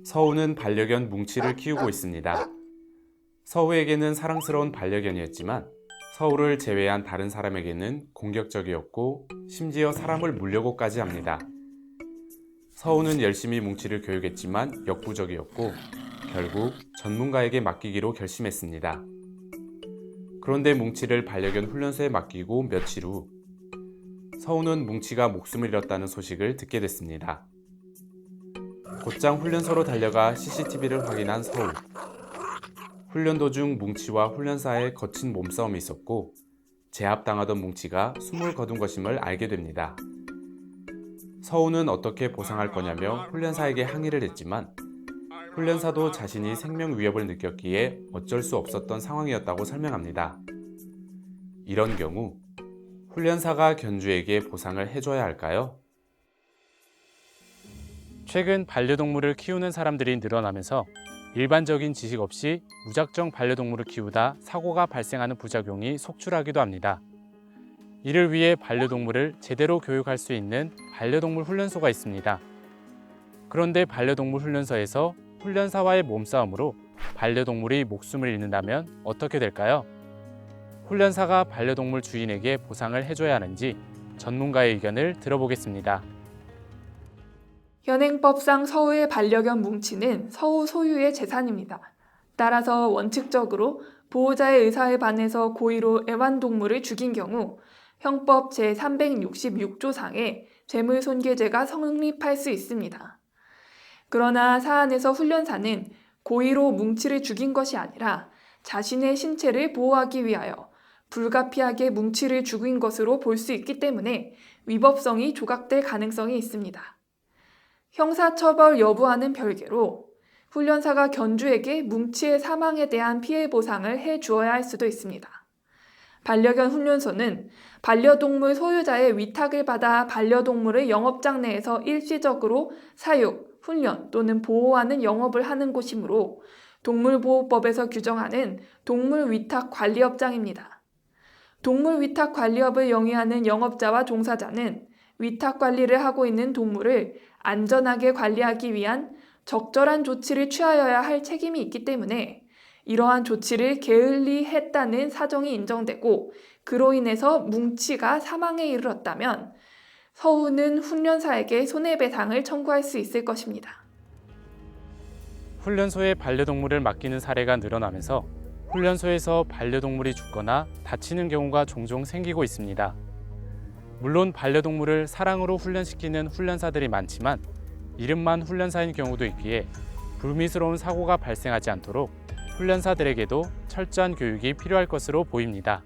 서우는 반려견 뭉치를 키우고 있습니다. 서우에게는 사랑스러운 반려견이었지만 서우를 제외한 다른 사람에게는 공격적이었고 심지어 사람을 물려고까지 합니다. 서우는 열심히 뭉치를 교육했지만 역부족이었고 결국 전문가에게 맡기기로 결심했습니다. 그런데 뭉치를 반려견 훈련소에 맡기고 며칠 후 서우는 뭉치가 목숨을 잃었다는 소식을 듣게 됐습니다. 곧장 훈련소로 달려가 CCTV를 확인한 서우. 훈련 도중 뭉치와 훈련사의 거친 몸싸움이 있었고 제압당하던 뭉치가 숨을 거둔 것임을 알게 됩니다. 서우는 어떻게 보상할 거냐며 훈련사에게 항의를 했지만 훈련사도 자신이 생명 위협을 느꼈기에 어쩔 수 없었던 상황이었다고 설명합니다. 이런 경우 훈련사가 견주에게 보상을 해줘야 할까요? 최근 반려동물을 키우는 사람들이 늘어나면서 일반적인 지식 없이 무작정 반려동물을 키우다 사고가 발생하는 부작용이 속출하기도 합니다. 이를 위해 반려동물을 제대로 교육할 수 있는 반려동물 훈련소가 있습니다. 그런데 반려동물 훈련소에서 훈련사와의 몸싸움으로 반려동물이 목숨을 잃는다면 어떻게 될까요? 훈련사가 반려동물 주인에게 보상을 해줘야 하는지 전문가의 의견을 들어보겠습니다. 현행법상 서우의 반려견 뭉치는 서우 소유의 재산입니다. 따라서 원칙적으로 보호자의 의사에 반해서 고의로 애완동물을 죽인 경우 형법 제366조상의 죄물손괴죄가 성립할 수 있습니다. 그러나 사안에서 훈련사는 고의로 뭉치를 죽인 것이 아니라 자신의 신체를 보호하기 위하여 불가피하게 뭉치를 죽인 것으로 볼 수 있기 때문에 위법성이 조각될 가능성이 있습니다. 형사처벌 여부와는 별개로 훈련사가 견주에게 뭉치의 사망에 대한 피해 보상을 해 주어야 할 수도 있습니다. 반려견 훈련소는 반려동물 소유자의 위탁을 받아 반려동물을 영업장 내에서 일시적으로 사육, 훈련 또는 보호하는 영업을 하는 곳이므로 동물보호법에서 규정하는 동물위탁관리업장입니다. 동물위탁관리업을 영위하는 영업자와 종사자는 위탁관리를 하고 있는 동물을 안전하게 관리하기 위한 적절한 조치를 취하여야 할 책임이 있기 때문에 이러한 조치를 게을리 했다는 사정이 인정되고 그로 인해서 뭉치가 사망에 이르렀다면 서우는 훈련사에게 손해배상을 청구할 수 있을 것입니다. 훈련소에 반려동물을 맡기는 사례가 늘어나면서 훈련소에서 반려동물이 죽거나 다치는 경우가 종종 생기고 있습니다. 물론 반려동물을 사랑으로 훈련시키는 훈련사들이 많지만 이름만 훈련사인 경우도 있기에 불미스러운 사고가 발생하지 않도록 훈련사들에게도 철저한 교육이 필요할 것으로 보입니다.